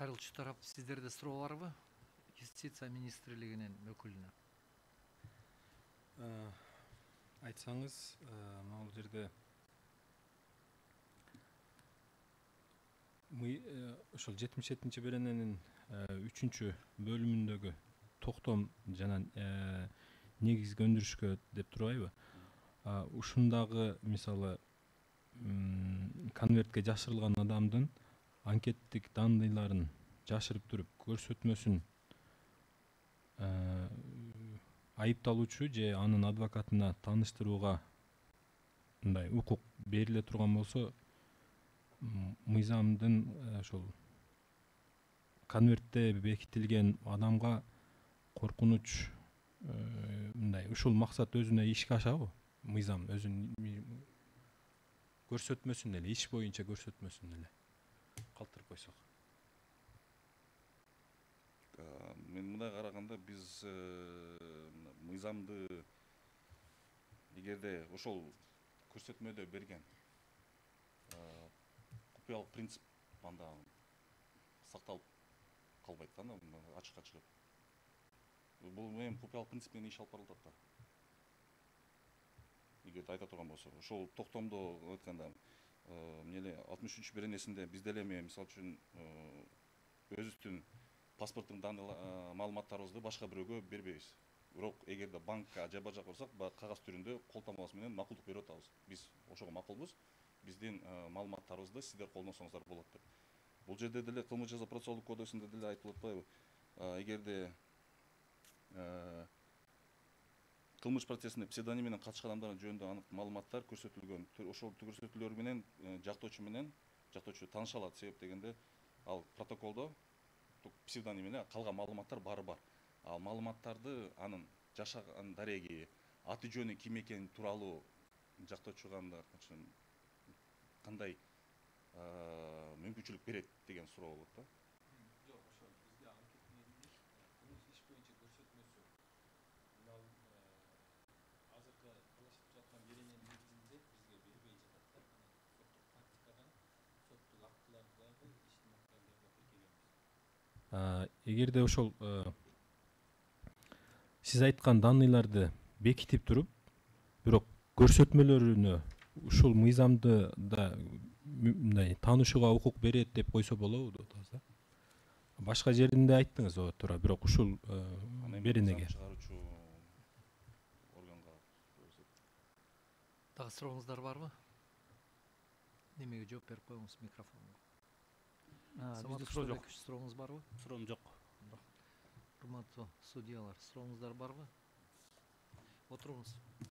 Кайрылчу тарап, сиздерде суроо барбы? Юстиция министрлигинин өкүлүнө. Айтсаңыз, бул жерде ошол 77 берененин 3 бөлүмүндөгү токтом жана негизги өндүрүшкө деп турбайбы? Ушундагы мисалы конвертке жашырылган адамдын анкеттик данныйларын жашырып туруп көрсөтмөсүн айыпталуучу же анын адвокатына тааныштырууга мындай укук бериле турган болсо, мыйзамдын ошол конвертте бекитилген адамга коркунуч мындай ушул максат өзүнө ишке ашабы? Мыйзам өзүнүн көрсөтмөсүн эле, иш боюнча көрсөтмөсүн эле калтырып койсок. Мен мындай караганда биз мыйзамды эгерде ошол көрсөтмөдө берген купуялык принцип анда сакталып калбайт да, ачыкка чыгып. Бул эми купуялык принцип менен иш алып барылат да. Эгерде айта турган болсо, ошол токтомдо айтканда, эмне эле 63 беренесинде биз деле эми мисалы үчүн өзүбүздүн паспорттук маалыматтарыбызды башка бирөөгө бербейбиз. Бирок эгерде банкка же бар жака барсак, кагаз түрүндө колтомобуз менен макулдук берип атабыз. Биз ошого макулбуз, биздин маалыматтарыбызды сиздер колдонсоңуздар болот деп. Бул жерде деле кылмыш жаза процессуалдык кодексинде деле айтылып атпайбы? Эгерде кылмыш процессине псевдоним менен катышкан адамдар жөнүндө анык маалыматтар көрсөтүлгөн, ошол көрсөтүүлөр менен жактоочу тааныша алат. Себеп дегенде, ал протоколдо псевдоним менен калган маалыматтар баары бар. Ал маалыматтарды анын жашаган дареги, аты жөнү ким экени тууралуу жактоочуга кандай мүмкүнчүлүк берет деген суроо болот да. Жок, ошол бизде анкеттин кылмыш иш боюнча көрсөтмөсү мынау азыркы талашып жаткан берененин негизинде бизге бербей жатат да. Соттук практикадан, соттук актылардагы иштин материалдарын окуй келебиз. Эгерде ошол сиз айткан данныйларды бекитип туруп, бирок көрсөтмөлөрүнө ушул мыйзамды да мындай таанышууга укук берет деп койсо болобу деп атабыз да. Башка жеринде айттыңыз ооба туура, бирок ушул беренеге чыгаруучу органга Дагы сурооңуздар барбы? Немеге жооп берип коюңуз микрофонго. Бизде суроо жок. Сурооңуз барбы? Суроом жок. Урматтуу судьялар, сурооңуздар барбы? Отуруңуз.